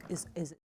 is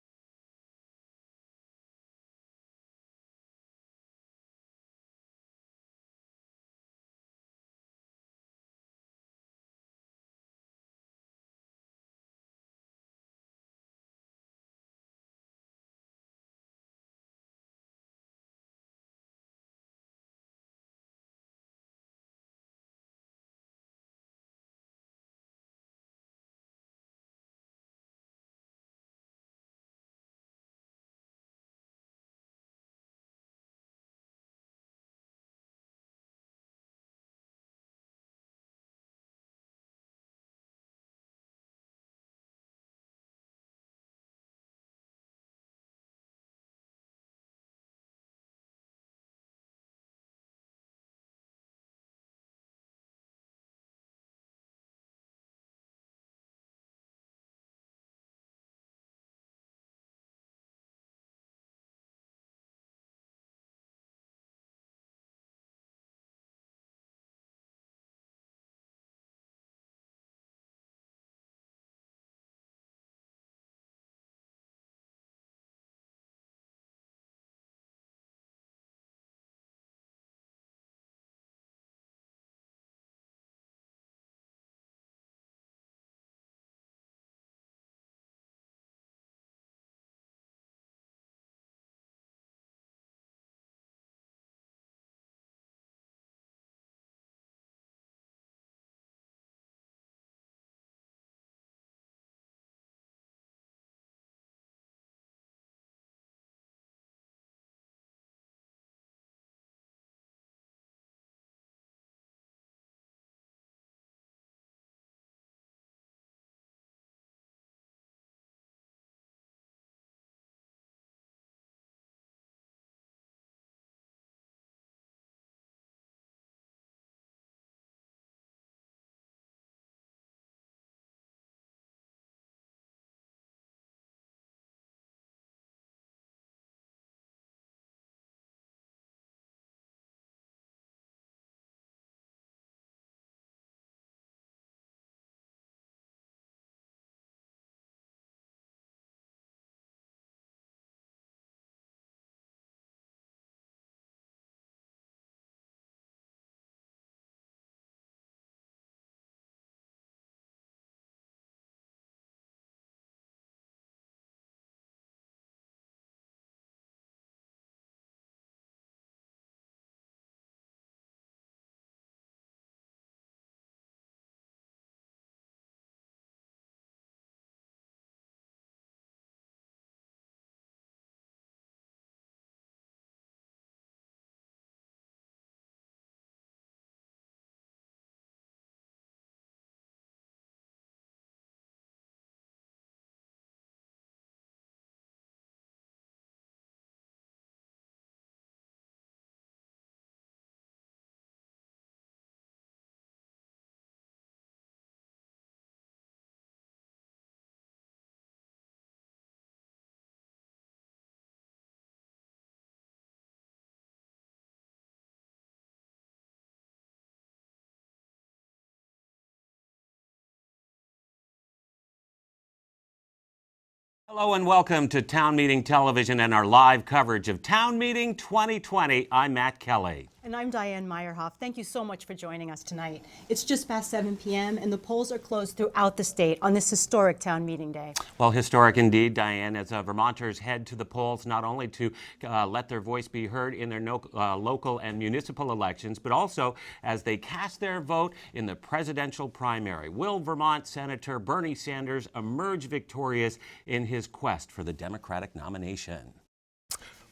Hello and welcome to Town Meeting Television and our live coverage of Town Meeting 2020. I'm Matt Kelly. And I'm Diane Meyerhoff. Thank you so much for joining us tonight. It's just past 7 p.m. and the polls are closed throughout the state on this historic town meeting day. Well, historic indeed, Diane, as Vermonters head to the polls not only to let their voice be heard in their local and municipal elections, but also as they cast their vote in the presidential primary. Will Vermont Senator Bernie Sanders emerge victorious in his quest for the Democratic nomination?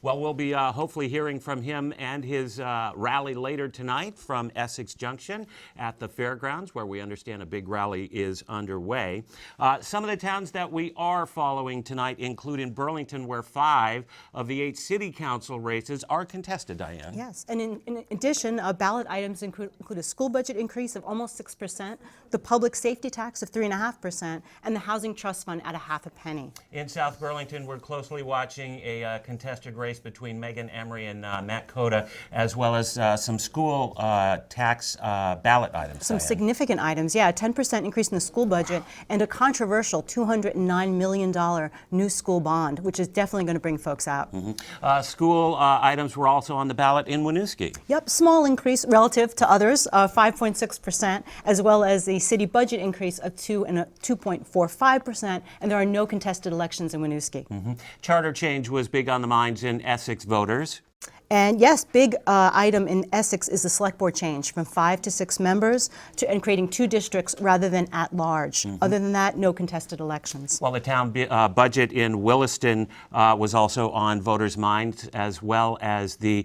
Well, we'll be hopefully hearing from him and his rally later tonight from Essex Junction at the fairgrounds, where we understand a big rally is underway. Some of the towns that we are following tonight include in Burlington, where 5 of the 8 city council races are contested, Diane. Yes, and in addition, ballot items include a school budget increase of almost 6%, the public safety tax of 3.5%, and the housing trust fund at 0.5 penny. In South Burlington, we're closely watching a contested race race between Megan Emery and Matt Cota, as well as some school tax ballot items. Some Diane. significant items, yeah, a 10% increase in the school budget and a controversial $209 million new school bond, which is definitely going to bring folks out. School items were also on the ballot in Winooski. Yep, small increase relative to others, 5.6%, as well as the city budget increase of 2.45%, and there are no contested elections in Winooski. Charter change was big on the minds in Essex voters. And yes, big item in Essex is the select board change from 5 to 6 members and creating 2 districts rather than at large. Other than that, no contested elections. Well, the town budget in Williston was also on voters' minds, as well as the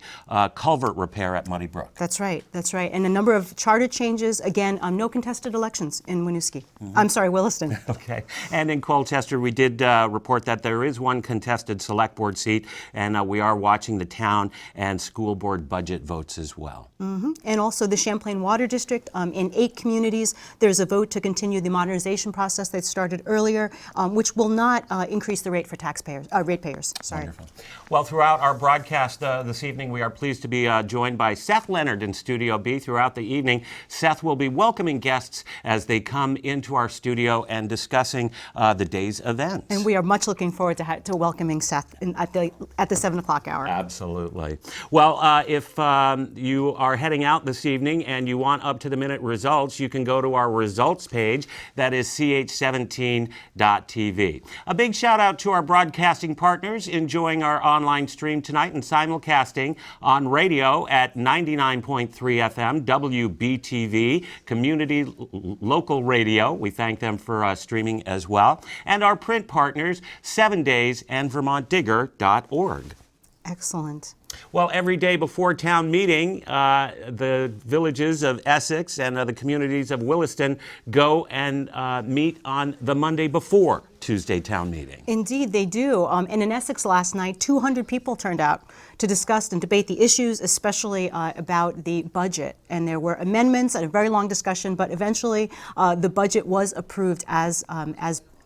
culvert repair at Muddy Brook. That's right, that's right. And a number of charter changes, again, no contested elections in Winooski. I'm sorry, Williston. Okay. And in Colchester, we did report that there is one contested select board seat, and we are watching the town and school board budget votes as well. And also the Champlain Water District. In 8 communities, there's a vote to continue the modernization process that started earlier, which will not increase the rate for ratepayers. Sorry. Wonderful. Well, throughout our broadcast this evening, we are pleased to be joined by Seth Leonard in Studio B throughout the evening. Seth will be welcoming guests as they come into our studio and discussing the day's events. And we are much looking forward to welcoming Seth at the 7 o'clock hour. Absolutely. Well, if you are heading out this evening and you want up-to-the-minute results, you can go to our results page. That is ch17.tv. A big shout-out to our broadcasting partners enjoying our online stream tonight and simulcasting on radio at 99.3 FM, WBTV, Community Local Radio. We thank them for streaming as well. And our print partners, 7 Days and VermontDigger.org. Excellent. Well, every day before town meeting, the villages of Essex and the communities of Williston go and meet on the Monday before Tuesday town meeting. Indeed, they do. And in Essex last night, 200 people turned out to discuss and debate the issues, especially about the budget. And there were amendments and a very long discussion, but eventually the budget was approved as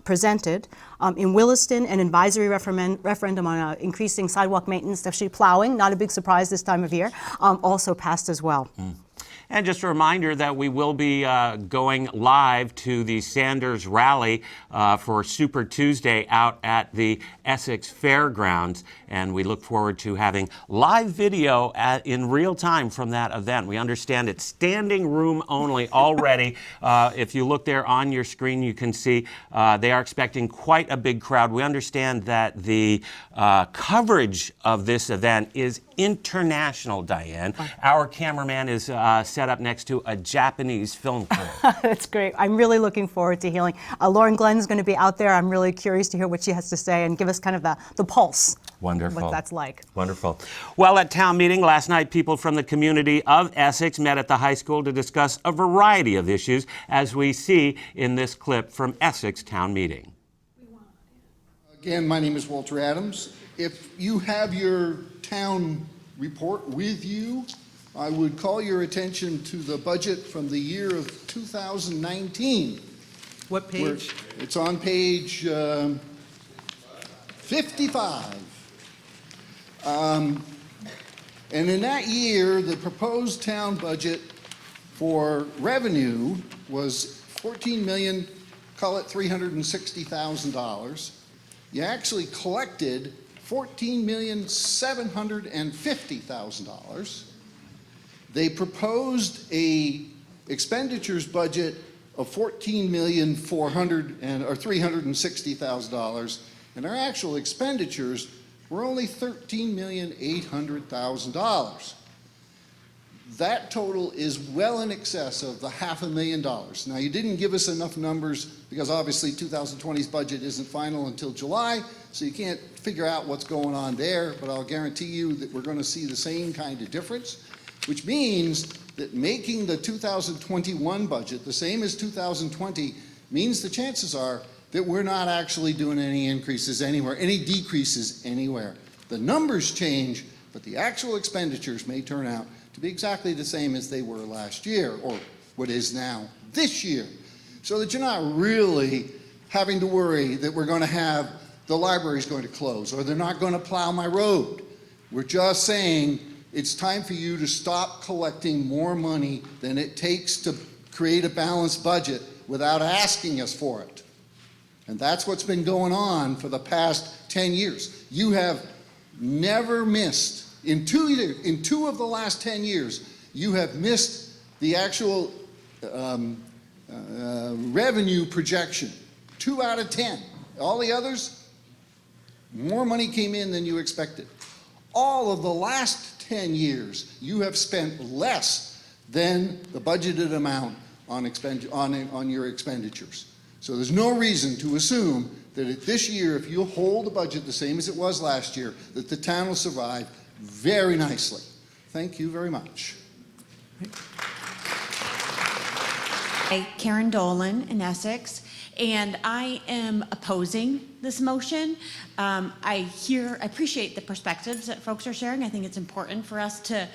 presented. In Williston, an advisory referendum on increasing sidewalk maintenance, especially plowing, not a big surprise this time of year, also passed as well. And just a reminder that we will be going live to the Sanders Rally for Super Tuesday out at the Essex Fairgrounds. And we look forward to having live video in real time from that event. We understand it's standing room only already. If you look there on your screen, you can see they are expecting quite a big crowd. We understand that the coverage of this event is international, Diane. Our cameraman is set up next to a Japanese film crew. That's great. I'm really looking forward to hearing. Lauren Glenn's going to be out there. I'm really curious to hear what she has to say and give us kind of the pulse. Wonderful. What that's like. Wonderful. Well, at town meeting last night, people from the community of Essex met at the high school to discuss a variety of issues, as we see in this clip from Essex town meeting. Again, my name is Walter Adams. If you have your town report with you, I would call your attention to the budget from the year of 2019. What page? It's on page 55. And in that year, the proposed town budget for revenue was $14,360,000. You actually collected $14,750,000. They proposed a expenditures budget of $14,360,000, and our actual expenditures were only $13,800,000. That total is well in excess of the $500,000. Now, you didn't give us enough numbers because obviously 2020's budget isn't final until July, so you can't figure out what's going on there, but I'll guarantee you that we're going to see the same kind of difference, which means that making the 2021 budget the same as 2020 means the chances are that we're not actually doing any increases anywhere, any decreases anywhere. The numbers change, but the actual expenditures may turn out to be exactly the same as they were last year, or what is now this year. So that you're not really having to worry that we're going to have the library's going to close, or they're not going to plow my road. We're just saying it's time for you to stop collecting more money than it takes to create a balanced budget without asking us for it. And that's what's been going on for the past 10 years. You have never missed, in two of the last 10 years, you have missed the actual revenue projection. 2 out of 10. All the others, more money came in than you expected. All of the last 10 years, you have spent less than the budgeted amount on your expenditures. So there's no reason to assume that this year, if you hold the budget the same as it was last year, that the town will survive very nicely. Thank you very much. Karen Dolan in Essex, and I am opposing this motion. I appreciate the perspectives that folks are sharing. I think it's important for us to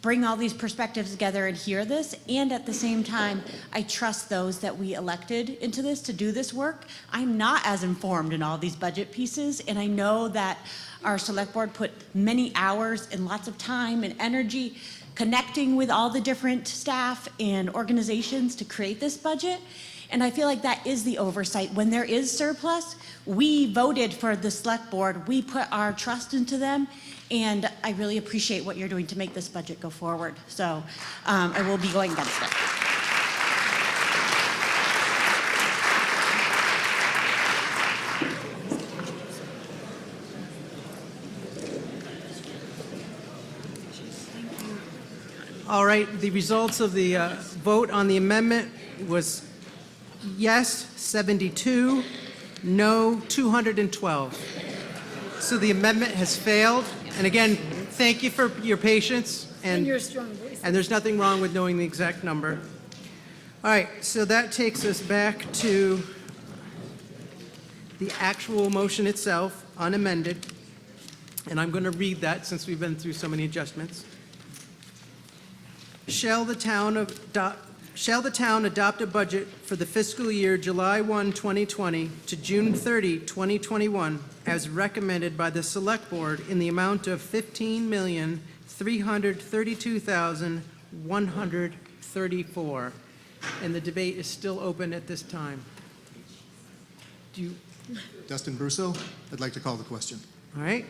bring all these perspectives together and hear this, and at the same time, I trust those that we elected into this to do this work. I'm not as informed in all these budget pieces, and I know that our select board put many hours and lots of time and energy connecting with all the different staff and organizations to create this budget. And I feel like that is the oversight. When there is surplus, we voted for the select board, we put our trust into them, and I really appreciate what you're doing to make this budget go forward. So I will be going against it. All right, the results of the vote on the amendment was yes, 72, no, 212. So the amendment has failed. And again, thank you for your patience. And your strong voice. And there's nothing wrong with knowing the exact number. All right, so that takes us back to the actual motion itself, unamended. And I'm going to read that since we've been through so many adjustments. Shall the town adopt a budget for the fiscal year July 1, 2020 to June 30, 2021, as recommended by the Select Board in the amount of $15,332,134? And the debate is still open at this time. Dustin Brusso, I'd like to call the question. All right.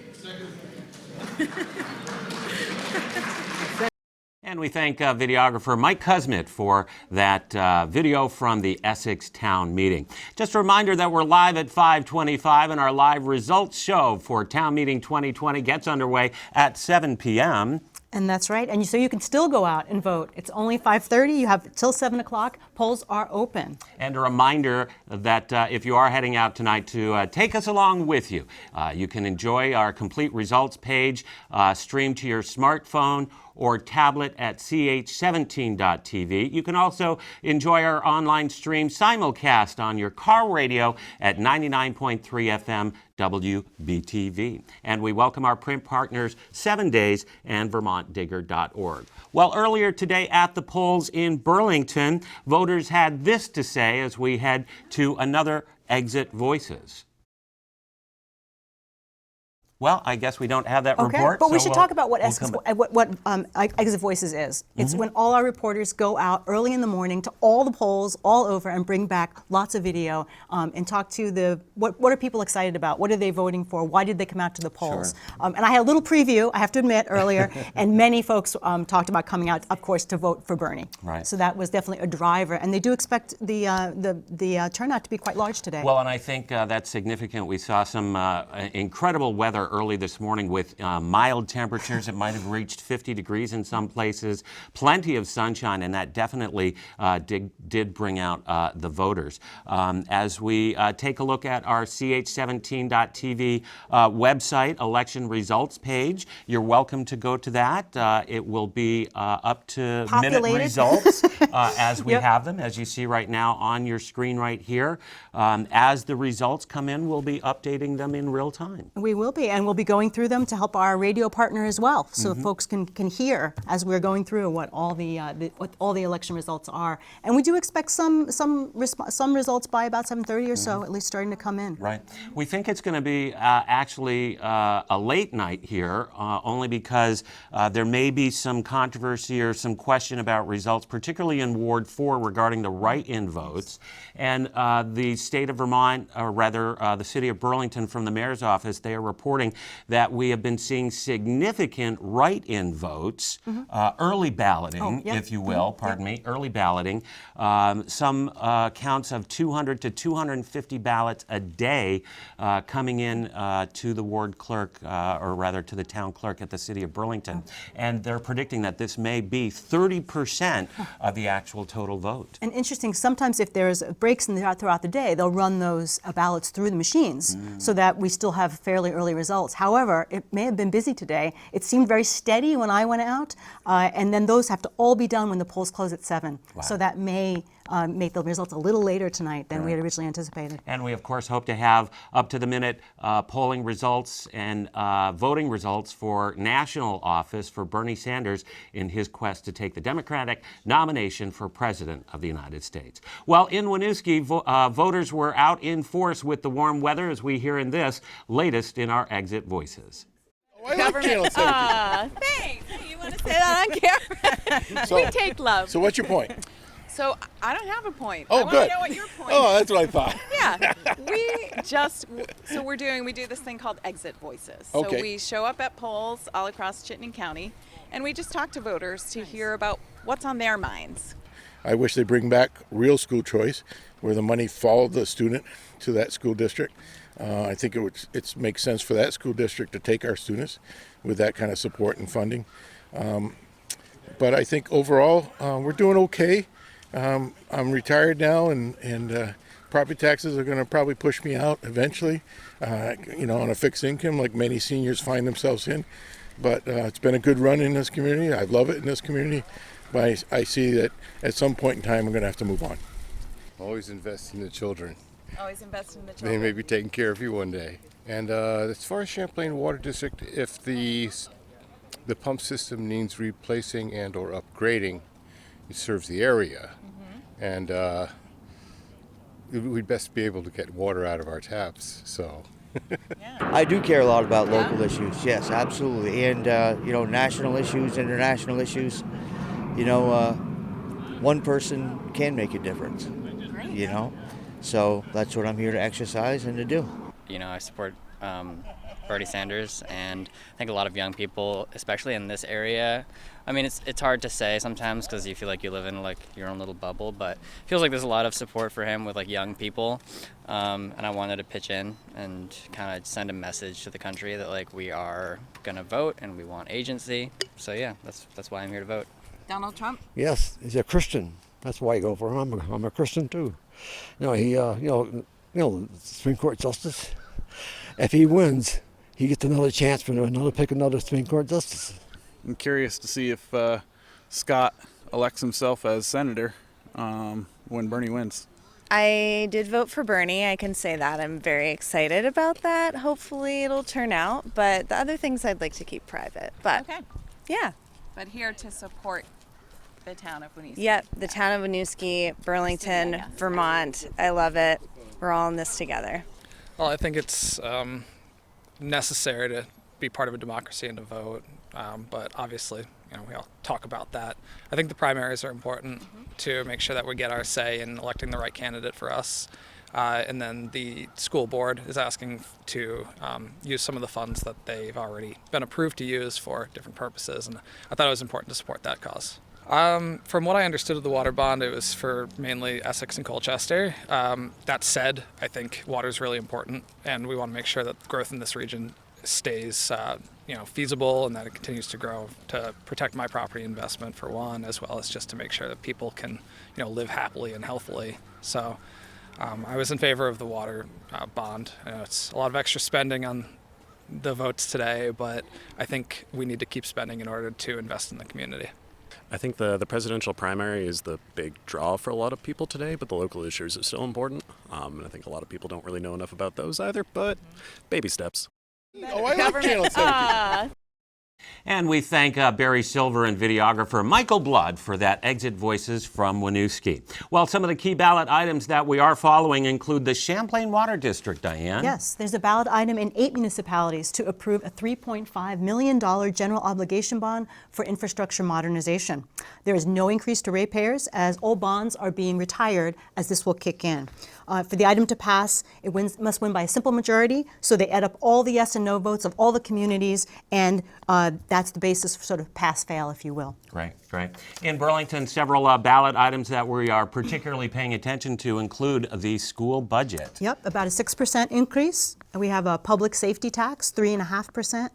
And we thank videographer Mike Cusmit for that video from the Essex Town Meeting. Just a reminder that we're live at 5:25, and our live results show for Town Meeting 2020 gets underway at 7 p.m. And that's right. And so you can still go out and vote. It's only 5:30. You have till 7 o'clock. Polls are open. And a reminder that if you are heading out tonight to take us along with you, you can enjoy our complete results page streamed to your smartphone or tablet at ch17.tv. You can also enjoy our online stream simulcast on your car radio at 99.3 FM WBTV. And we welcome our print partners 7 Days and VermontDigger.org. Well, earlier today at the polls in Burlington, voters had this to say as we head to another Exit Voices. Well, I guess we don't have that report. But we so should we'll- talk about what we'll Essex, come- what Exit Voices is. It's when all our reporters go out early in the morning to all the polls all over and bring back lots of video and talk to what are people excited about? What are they voting for? Why did they come out to the polls? And I had a little preview, I have to admit, earlier, and many folks talked about coming out, of course, to vote for Bernie. Right. So that was definitely a driver, and they do expect the turnout to be quite large today. Well, and I think that's significant. We saw some incredible weather early this morning with mild temperatures. It might have reached 50 degrees in some places, plenty of sunshine, and that definitely did bring out the voters. As we take a look at our ch17.tv website election results page, you're welcome to go to that. It will be up to minute Populated. results as we have them, as you see right now on your screen right here. As the results come in, we'll be updating them in real time. We will be, and and we'll be going through them to help our radio partner as well, so folks can hear as we're going through what all the election results are. And we do expect some results by about 7:30 or so, at least starting to come in. Right. We think it's going to be actually a late night here, only because there may be some controversy or some question about results, particularly in Ward 4 regarding the write-in votes. And the state of Vermont, or rather the city of Burlington, from the mayor's office, they are reporting that we have been seeing significant write-in votes, early balloting, if you will, pardon me, early balloting. Some counts of 200 to 250 ballots a day coming in to the ward clerk, or rather to the town clerk at the city of Burlington. And they're predicting that this may be 30% of the actual total vote. And interesting, sometimes if there's breaks throughout the day, they'll run those ballots through the machines so that we still have fairly early results. However, it may have been busy today. It seemed very steady when I went out, and then those have to all be done when the polls close at 7. Wow. So that may make the results a little later tonight than we had originally anticipated. And we, of course, hope to have up-to-the-minute polling results and voting results for national office for Bernie Sanders in his quest to take the Democratic nomination for President of the United States. Well, in Winooski, voters were out in force with the warm weather, as we hear in this latest in our Exit Voices. Government. Thanks. You want to say that on camera? We take love. So what's your point? So I don't have a point. Oh, I good. want to know what your point Oh, is. that's what I thought. Yeah. We do this thing called Exit Voices. So Okay. we show up at polls all across Chittenden County, and we just talk to voters to hear about what's on their minds. I wish they bring back real school choice, where the money followed the student to that school district. I think it makes sense for that school district to take our students with that kind of support and funding. But I think overall we're doing okay. I'm retired now, and property taxes are going to probably push me out eventually, on a fixed income like many seniors find themselves in. But it's been a good run in this community. I love it in this community. But I see that at some point in time, I'm going to have to move on. Always invest in the children. Always invest in the They children. may be taking care of you one day. And as far as Champlain Water District, if the pump system needs replacing and or upgrading, it serves the area. And we'd best be able to get water out of our taps. So. I do care a lot about local issues, yes, absolutely. And, national issues, international issues. One person can make a difference, So that's what I'm here to exercise and to do. I support Bernie Sanders, and I think a lot of young people, especially in this area, it's hard to say sometimes because you feel like you live in your own little bubble, but it feels like there's a lot of support for him with young people, and I wanted to pitch in and kind of send a message to the country that we are gonna vote and we want agency. So yeah, that's why I'm here to vote. Donald Trump? Yes, he's a Christian. That's why I go for him. I'm a Christian too. Supreme Court Justice. If he wins, he gets another chance for another Supreme Court Justice. I'm curious to see if Scott elects himself as senator when Bernie wins. I did vote for Bernie. I can say that. I'm very excited about that. Hopefully it'll turn out. But the other things I'd like to keep private. But Okay. yeah. But here to support the town of Winooski. Yep. The town of Winooski, Burlington, Vermont. I love it. We're all in this together. Well, I think it's necessary to be part of a democracy and to vote. But obviously, we all talk about that. I think the primaries are important to make sure that we get our say in electing the right candidate for us. And then the school board is asking to use some of the funds that they've already been approved to use for different purposes. And I thought it was important to support that cause. From what I understood of the water bond, it was for mainly Essex and Colchester. That said, I think water is really important, and we want to make sure that growth in this region stays feasible and that it continues to grow to protect my property investment for one, as well as just to make sure that people can live happily and healthily. So I was in favor of the water bond. It's a lot of extra spending on the votes today, but I think we need to keep spending in order to invest in the community. I think the presidential primary is the big draw for a lot of people today, but the local issues are still important. And I think a lot of people don't really know enough about those either, but baby steps. Oh, I like Channel 17. And we thank Barry Silver and videographer Michael Blood for that Exit Voices from Winooski. Well, some of the key ballot items that we are following include the Champlain Water District, Diane. Yes, there's a ballot item in 8 municipalities to approve a $3.5 million general obligation bond for infrastructure modernization. There is no increase to ratepayers as old bonds are being retired as this will kick in. For the item to pass, it must win by a simple majority, so they add up all the yes and no votes of all the communities, and that's the basis for sort of pass-fail, if you will. Right. In Burlington, several ballot items that we are particularly paying attention to include the school budget. Yep, about a 6% increase. We have a public safety tax, 3.5%.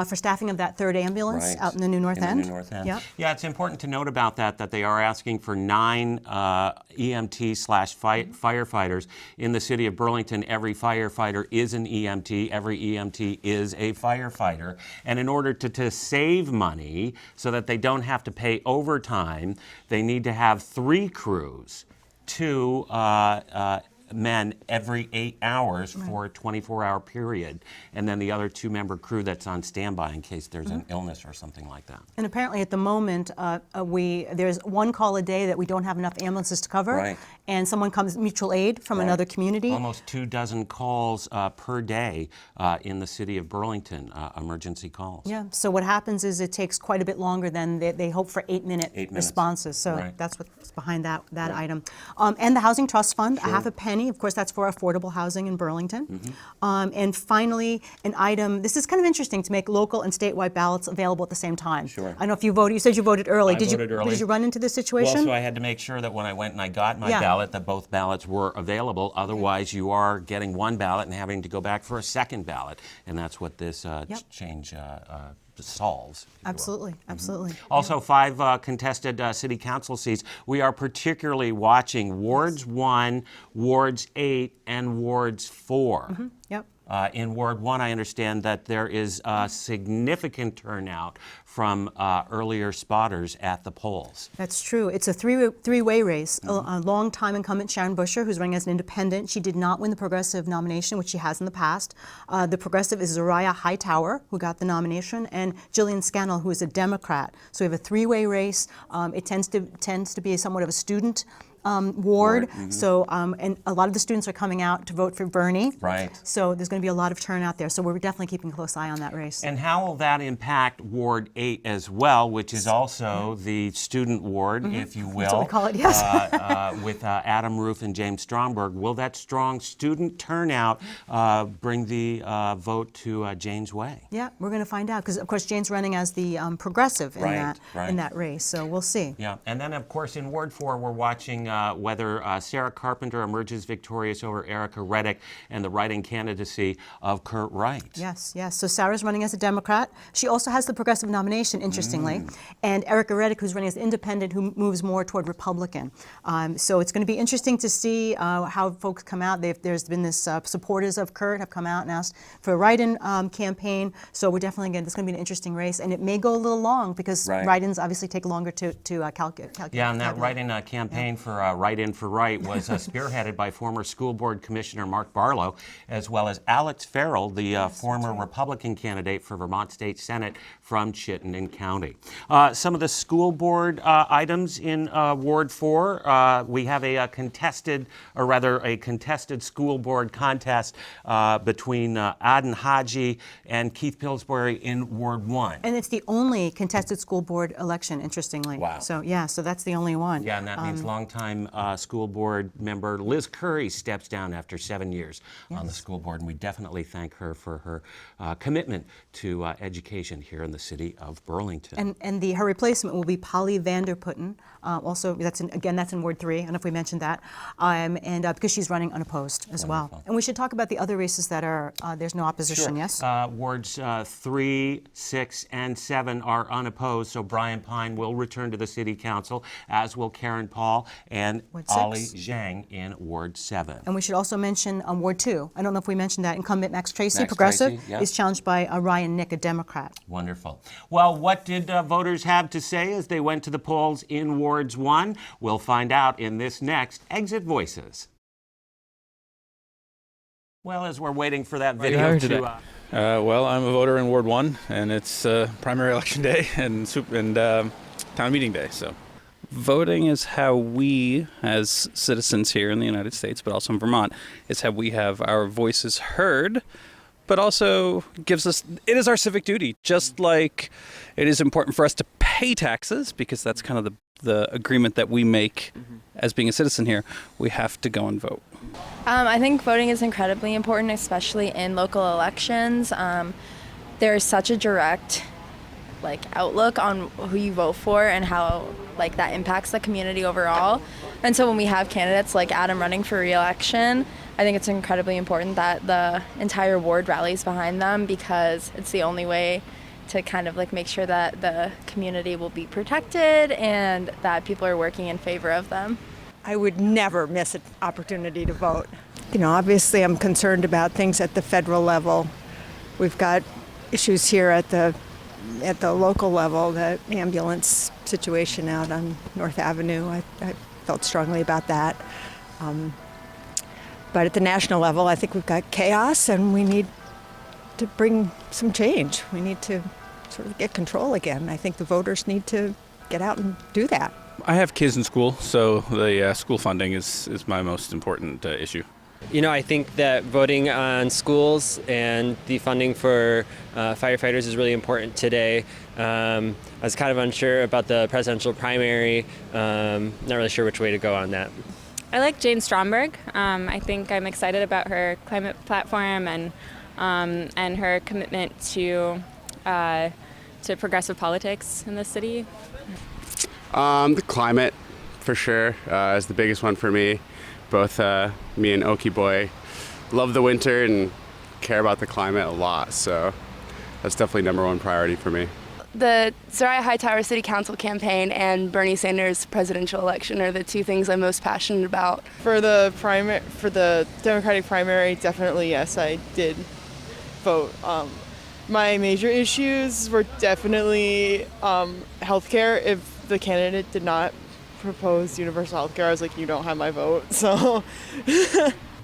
For staffing of that third ambulance out in the New North End. Yep. Yeah, it's important to note about that they are asking for 9 EMT/firefighters in the city of Burlington. Every firefighter is an EMT. Every EMT is a firefighter. And in order to save money so that they don't have to pay overtime, they need to have 3 crews, 2 men every 8 hours for a 24-hour period, and then the other 2-member crew that's on standby in case there's an illness or something like that. And apparently at the moment, there's 1 call a day that we don't have enough ambulances to cover, and someone comes, mutual aid from another community. Almost 24 calls per day in the city of Burlington, emergency calls. Yeah, so what happens is it takes quite a bit longer than they hope for 8-minute responses, so that's what's behind that item. And the Housing Trust Fund, a half a penny. Of course, that's for affordable housing in Burlington. And finally, an item, this is kind of interesting to make local and statewide ballots available at the same time. I don't know if you voted, you said you voted early. I voted early. Did you run into this situation? Well, so I had to make sure that when I went and I got my ballot, that both ballots were available. Otherwise, you are getting one ballot and having to go back for a second ballot. And that's what this change solves. Absolutely. Also, 5 contested city council seats. We are particularly watching Wards 1, Wards 8, and Wards 4. In Ward 1, I understand that there is a significant turnout from earlier spotters at the polls. That's true. It's a three-way race. A long-time incumbent, Sharon Busher, who's running as an independent. She did not win the Progressive nomination, which she has in the past. The Progressive is Zariah Hightower, who got the nomination, and Jillian Scannell, who is a Democrat. So we have a three-way race. It tends to be somewhat of a student ward. So, and a lot of the students are coming out to vote for Bernie. So there's going to be a lot of turnout there. So we're definitely keeping a close eye on that race. And how will that impact Ward 8 as well, which is also the student ward, if you will? That's what we call it, yes. With Adam Roof and James Stromberg. Will that strong student turnout bring the vote to Jane's way? Yeah, we're going to find out because, of course, Jane's running as the Progressive in that race. So we'll see. Yeah, and then, of course, in Ward 4, we're watching whether Sarah Carpenter emerges victorious over Erica Reddick and the write-in candidacy of Kurt Wright. Yes. So Sarah's running as a Democrat. She also has the Progressive nomination, interestingly. And Erica Reddick, who's running as independent, who moves more toward Republican. So it's going to be interesting to see how folks come out. There's been this supporters of Kurt have come out and asked for a write-in campaign. So we're definitely going to be an interesting race. And it may go a little long because write-ins obviously take longer to calculate. Yeah, and that write-in campaign for Write-In for Right was spearheaded by former school board commissioner Mark Barlow, as well as Alex Farrell, the former Republican candidate for Vermont State Senate from Chittenden County. Some of the school board items in Ward 4, we have a contested school board contest between Aden Haji and Keith Pillsbury in Ward 1. And it's the only contested school board election, interestingly. Wow. So that's the only one. Yeah, and that means longtime school board member Liz Curry steps down after 7 years on the school board, and we definitely thank her for her commitment to education here in the city of Burlington. And her replacement will be Polly Vanderputten. Also, that's in Ward 3. I don't know if we mentioned that. And because she's running unopposed as well. And we should talk about the other races that are there's no opposition. Yes. Wards 3, 6, and 7 are unopposed. So Brian Pine will return to the city council, as will Karen Paul and Ollie Zhang in Ward 7. And we should also mention Ward 2. I don't know if we mentioned that. Incumbent Max Tracy, Progressive, is challenged by Ryan Nick, a Democrat. Wonderful. Well, what did voters have to say as they went to the polls in Wards 1? We'll find out in this next Exit Voices. Well, as we're waiting for that video Well, I'm a voter in Ward 1, and it's primary election day and town meeting day. So, voting is how we, as citizens here in the United States, but also in Vermont, is how we have our voices heard, but also it is our civic duty. Just like it is important for us to pay taxes, because that's kind of the agreement that we make as being a citizen here, we have to go and vote. I think voting is incredibly important, especially in local elections. There's such a direct outlook on who you vote for and how that impacts the community overall. And so when we have candidates like Adam running for re-election, I think it's incredibly important that the entire ward rallies behind them, because it's the only way to kind of make sure that the community will be protected and that people are working in favor of them. I would never miss an opportunity to vote. Obviously I'm concerned about things at the federal level. We've got issues here at the local level, the ambulance situation out on North Avenue. I felt strongly about that. But at the national level, I think we've got chaos and we need to bring some change. We need to sort of get control again. I think the voters need to get out and do that. I have kids in school, so the school funding is my most important issue. I think that voting on schools and the funding for firefighters is really important today. I was kind of unsure about the presidential primary, not really sure which way to go on that. I like Jane Stromberg. I think I'm excited about her climate platform and her commitment to progressive politics in the city. The climate, for sure, is the biggest one for me. Both me and Okie Boy love the winter and care about the climate a lot, so that's definitely number one priority for me. The Soraya Hightower City Council campaign and Bernie Sanders presidential election are the two things I'm most passionate about. For the Democratic primary, definitely yes, I did vote. My major issues were definitely healthcare. If the candidate did not propose universal healthcare, I was like, you don't have my vote. So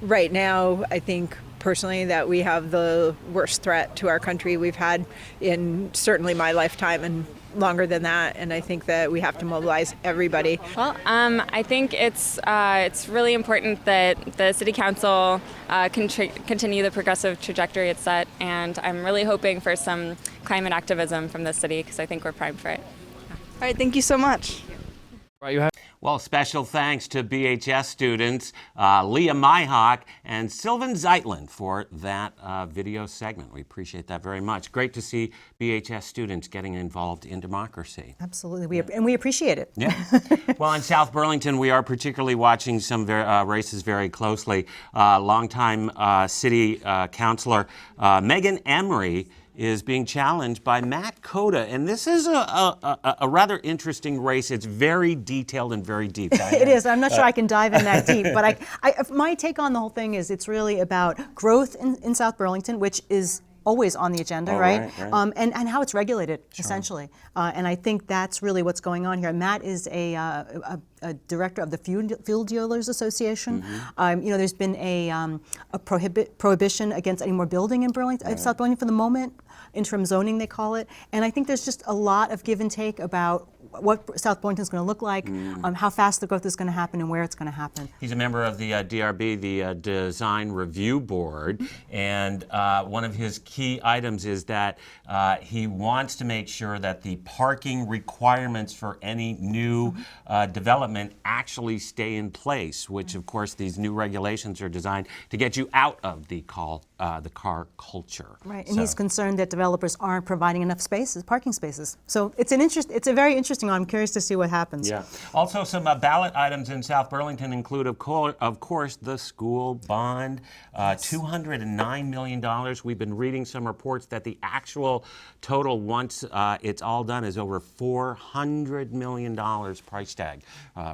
right now, I think personally that we have the worst threat to our country we've had in certainly my lifetime and longer than that, and I think that we have to mobilize everybody. Well, I think it's really important that the City Council continue the progressive trajectory it's set, and I'm really hoping for some climate activism from the city because I think we're primed for it. All right, thank you so much. Well, special thanks to BHS students Leah Myhawk and Sylvan Zeitlin for that video segment. We appreciate that very much. Great to see BHS students getting involved in democracy. Absolutely, and we appreciate it. Yeah. Well, in South Burlington, we are particularly watching some races very closely. Longtime city councilor Megan Emery is being challenged by Matt Cota. And this is a rather interesting race. It's very detailed and very deep. It is. I'm not sure I can dive in that deep, but my take on the whole thing is it's really about growth in South Burlington, which is always on the agenda, right? And how it's regulated, essentially. And I think that's really what's going on here. Matt is a director of the Fuel Dealers Association. There's been a prohibition against any more building in Burlington, South Burlington for the moment, interim zoning they call it. And I think there's just a lot of give and take about what South Burlington's going to look like, how fast the growth is going to happen, and where it's going to happen. He's a member of the DRB, the Design Review Board, and one of his key items is that he wants to make sure that the parking requirements for any new development actually stay in place, which of course these new regulations are designed to get you out of the car culture. Right, and he's concerned that developers aren't providing enough spaces, parking spaces. So it's a very interesting one. I'm curious to see what happens. Yeah. Also, some ballot items in South Burlington include, of course, the school bond, $209 million. We've been reading some reports that the actual total, once it's all done, is over $400 million price tag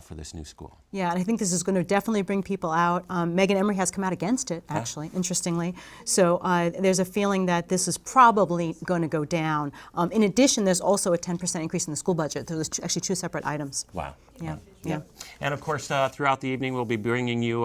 for this new school. Yeah, and I think this is going to definitely bring people out. Megan Emery has come out against it, actually, interestingly. So there's a feeling that this is probably going to go down. In addition, there's also a 10% increase in the school budget. There's actually two separate items. Wow. Yeah. Yeah. And of course, throughout the evening, we'll be bringing you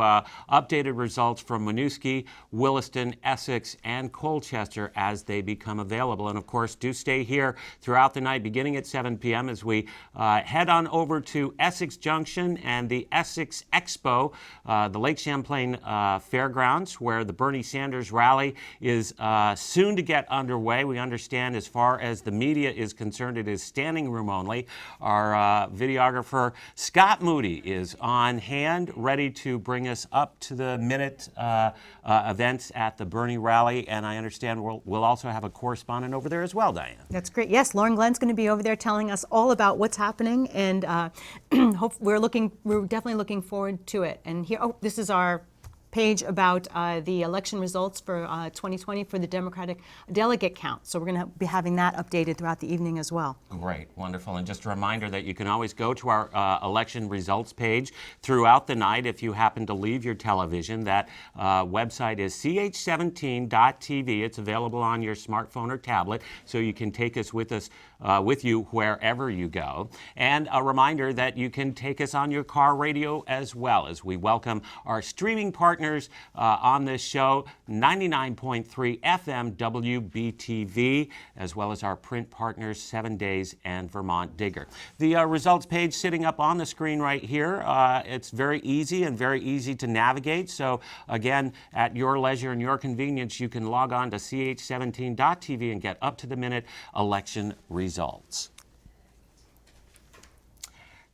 updated results from Winooski, Williston, Essex, and Colchester as they become available. And of course, do stay here throughout the night, beginning at 7 p.m. as we head on over to Essex Junction and the Essex Expo, the Lake Champlain Fairgrounds, where the Bernie Sanders rally is soon to get underway. We understand, as far as the media is concerned, it is standing room only. Our videographer, Scott Moody, is on hand, ready to bring us up to the minute events at the Bernie rally. And I understand we'll also have a correspondent over there as well, Diane. That's great. Yes, Lauren Glenn's going to be over there telling us all about what's happening, and we're definitely looking forward to it. And here, this is our page about the election results for 2020 for the Democratic delegate count. So we're going to be having that updated throughout the evening as well. Great, wonderful. And just a reminder that you can always go to our election results page throughout the night if you happen to leave your television. That website is ch17.tv. It's available on your smartphone or tablet, so you can take us with you wherever you go. And a reminder that you can take us on your car radio as well, as we welcome our streaming partners on this show, 99.3 FM WBTV, as well as our print partners, 7 Days and Vermont Digger. The results page sitting up on the screen right here, it's very easy and very easy to navigate. So again, at your leisure and your convenience, you can log on to ch17.tv and get up-to-the-minute election results.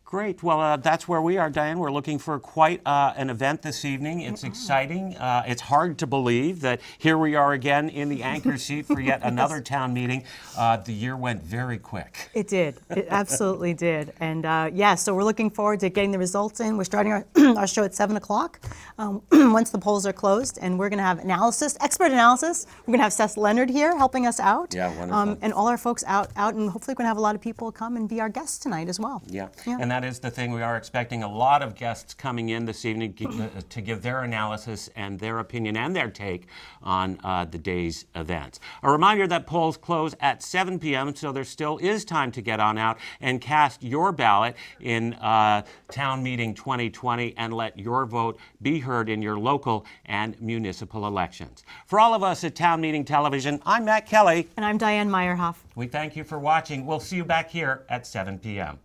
Great. Well, that's where we are, Diane. We're looking for quite an event this evening. It's exciting. It's hard to believe that here we are again in the anchor seat for yet another town meeting. The year went very quick. It did. It absolutely did. And so we're looking forward to getting the results in. We're starting our show at 7 o'clock once the polls are closed, and we're going to have expert analysis. We're going to have Seth Leonard here helping us out. Yeah, wonderful. And all our folks out, and hopefully we're going to have a lot of people come and be our guests tonight as well. Yeah. And that is the thing. We are expecting a lot of guests coming in this evening to give their analysis and their opinion and their take on the day's events. A reminder that polls close at 7 p.m., so there still is time to get on out and cast your ballot in Town Meeting 2020 and let your vote be heard in your local and municipal elections. For all of us at Town Meeting Television, I'm Matt Kelly. And I'm Diane Meyerhoff. We thank you for watching. We'll see you back here at 7 p.m.